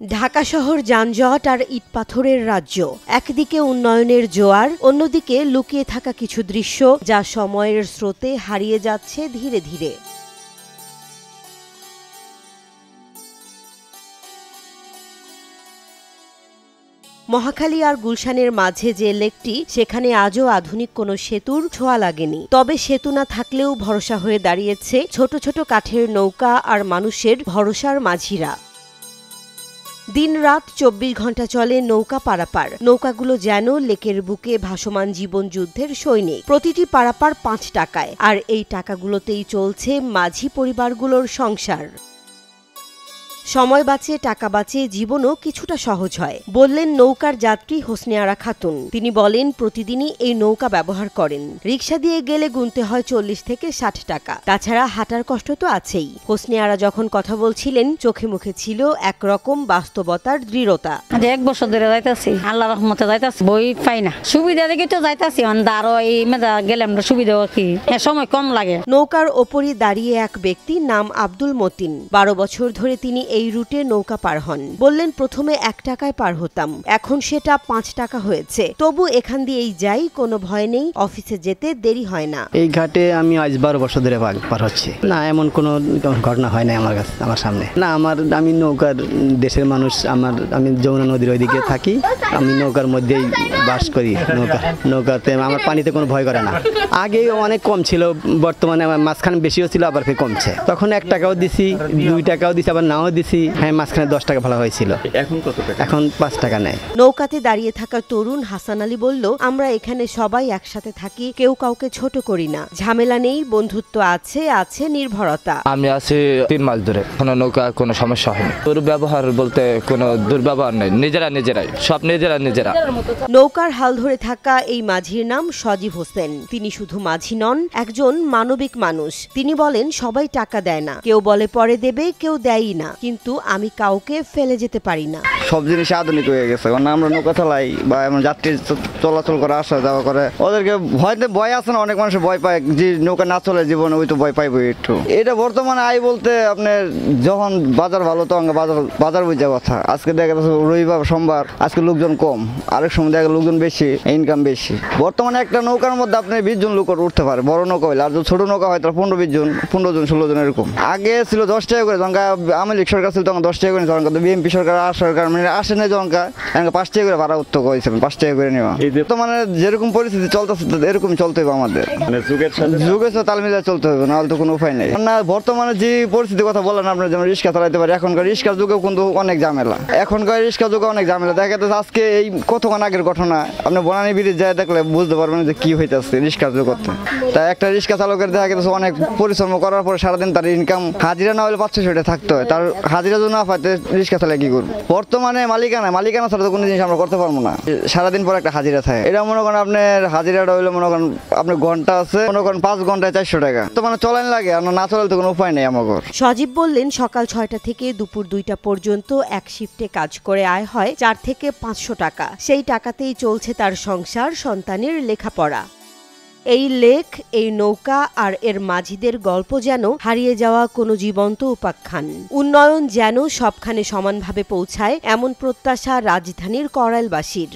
ঢাকা শহর যানজট আর ইটপাথরের রাজ্য। একদিকে উন্নয়নের জোয়ার, অন্যদিকে লুকিয়ে থাকা কিছু দৃশ্য যা সময়ের স্রোতে হারিয়ে যাচ্ছে ধীরে ধীরে। মহাখালী আর গুলশানের মাঝে যে লেকটি, সেখানে আজও আধুনিক কোনো সেতুর ছোঁয়া লাগেনি। তবে সেতু না থাকলেও ভরসা হয়ে দাঁড়িয়েছে ছোট ছোট কাঠের নৌকা আর মানুষের ভরসার মাঝিরা। দিন-রাত ২৪ ঘন্টা চলে নৌকা পারাপার। নৌকাগুলো যেন লেকের বুকে ভাসমান জীবন যুদ্ধের সৈনিক। প্রতিটি পারাপার ৫ টাকায়, আর এই টাকাগুলোতেই চলছে মাঝি পরিবারগুলোর সংসার। সময় বাঁচে, টাকা বাঁচে, জীবনও কিছুটা সহজ হয়, বললেন নৌকার যাত্রী হোসনে আরা খাতুন। তিনি বলেন, প্রতিদিনই এই নৌকা ব্যবহার করেন। রিকশা দিয়ে গেলে গুনতে হয় ৪০ থেকে ৬০ টাকা। তাছাড়া হাঁটার কষ্ট তো আছেই। হোসনে আরা যখন কথা বলছিলেন, চোখে মুখে ছিল একরকম বাস্তবতার দৃঢ়তা। ১ বছর ধরে যাইতাছি, আল্লাহর রহমতে যাইতাছি, বই পাই না। সুবিধা দেখে তো যাইতাছি, আরো এই মেজা গেলে আমরা সুবিধা কি সময় কম লাগে। নৌকার ওপরই দাঁড়িয়ে এক ব্যক্তি, নাম আব্দুল মতিন। ১২ বছর ধরে তিনি এই রুটে নৌকা পার হন। বললেন, প্রথমে ১ টাকায় পার হতাম, এখন সেটা ৫ টাকা হয়েছে। তবু এখান দিয়েই যাই, কোনো ভয় নেই, অফিসে যেতে দেরি হয় না। এই ঘাটে আমি আজ ১২ বছর ধরে পার হচ্ছি। না, এমন কোনো ঘটনা হয় না আমার সামনে। না, আমি নৌকার দেশের মানুষ। আমি যমুনা নদীর ওইদিকে থাকি, আমি নৌকার মধ্যেই বাস করি। নৌকাতে আমার পানিতে কোনো ভয় করে না। আগে অনেক কম ছিল, বর্তমানে আমার মাঝখানে বেশিও ছিল, আবার ফের কমছে। তখন ১ টাকাও দিছি, ২ টাকাও দিছি, আবার নাও দিছি। হ্যাঁ, মাঝখানে 10 টাকা ভালো হয়েছিল। এখন কত টাকা? এখন ৫ টাকা নেয়। নৌকাতে দাঁড়িয়ে থাকা তরুণ হাসান আলী বলল, আমরা এখানে সবাই একসাথে থাকি, কেউ কাউকে ছোট করি না। ঝামেলা নেই, বন্ধুত্ব আছে, আছে নির্ভরতা। আমি আছি ৩ মাস ধরে, কোনো নৌকা কোনো সমস্যা হয়নি। দুর্ব্যবহার বলতে কোনো দুর্ব্যবহার নেই, নিজেরাই সব নিজেরা। নৌকার হাল ধরে থাকা এই মাঝির নাম সজীব হোসেন। তিনি শুধু মাঝি নন, একজন মানবিক মানুষ। তিনি বলেন, সবাই টাকা দেয় না, কেউ বলে পরে দেবে, কেউ দেয়ই না, কিন্তু আমি কাউকে ফেলে যেতে পারি না। সব জিনিস আধুনিক হয়ে গেছে, কারণ আমরা নৌকা চালাই বা এমন যাত্রী চলাচল করে, আসা যাওয়া করে, ওদেরকে ভয় আছে না। অনেক মানুষ ভয় পায় যে নৌকা না চলে জীবনে, ওই তো ভয় পাইবো একটু। এটা বর্তমানে বলতে আপনার যখন বাজার ভালো, তখন বাজার বুঝা কথা। আজকে দেখা যাচ্ছে রবিবার সোমবার, আজকে লোকজন কম, আরেক সময় দেখা লোকজন বেশি, ইনকাম বেশি। বর্তমানে একটা নৌকার মধ্যে আপনি 20 জন লোক উঠতে পারে, বড় নৌকা হইলে। আর যদি ছোট নৌকা হয় তাহলে 15-20 জন, 15 জন 16 জন এরকম। আগে ছিল 10 টাকা করে, যখন আওয়ামী লীগ সরকার ছিল তখন 10 টাকা করে, তখন বিএনপি সরকার সরকার মানে আসে না, যখন 5 টাকা করে ভাড়া উঠতে করেছেন, 5 টাকা করে নেওয়া। তো মানে যেরকম পরিস্থিতি চলতেছে এরকম চলতে হবে আমাদের, যুগের সাথে তাল মিলিয়ে চলতে হবে, নাহলে তো কোনো উপায় নেই। না, বর্তমানে যে পরিস্থিতির কথা বলেন আপনার, যেমন রিক্সা চালাইতে পারে, এখনকার রিক্সার যুগেও কিন্তু অনেক ঝামেলা। দেখা যাচ্ছে আজকে এই কতক্ষণ আগের ঘটনা, আপনি বনানী ব্রিজ যায় দেখলে বুঝতে পারবেন যে কি হইতেছে রিক্সার জগতে। তাই একটা রিক্সা চালকের দেখা গেছে অনেক পরিশ্রম করার পরে সারাদিন তার ইনকাম হাজিরা না হলে ৫০০ টাকা থাকতে হয়। তার হাজিরা যদি না পাইতে রিক্সা চালে কি করবো? বর্তমানে মালিকানা ছাড়া তো কোনো জিনিস আমরা করতে পারবো না। সারাদিন পর একটা হাজিরা থাকে। এটা মনে করেন আপনার হাজিরাটা হইলে মনে করেন আপনার ঘন্টা আছে, মনে করেন 5 ঘন্টায় 400 টাকা। তো মানে চলান লাগে, আর না চলালে তো কোনো উপায় নেই আমাদের। সজীব বললেন, সকাল ৬টা থেকে দুপুর ২টা পর্যন্ত এক শিফটে কাজ করে আয় হয় ৪ থেকে ৫০০ টাকা। সেই টাকাতেই চলছে তার সংসার, সন্তানের লেখাপড়া। এই লেক, এই নৌকা আর এর মাঝিদের গল্প যেন হারিয়ে যাওয়া কোনো জীবন্ত উপাখ্যান। উন্নয়ন যেন সবখানে সমানভাবে পৌঁছায়, এমন প্রত্যাশা রাজধানীর করাইলবাসীর।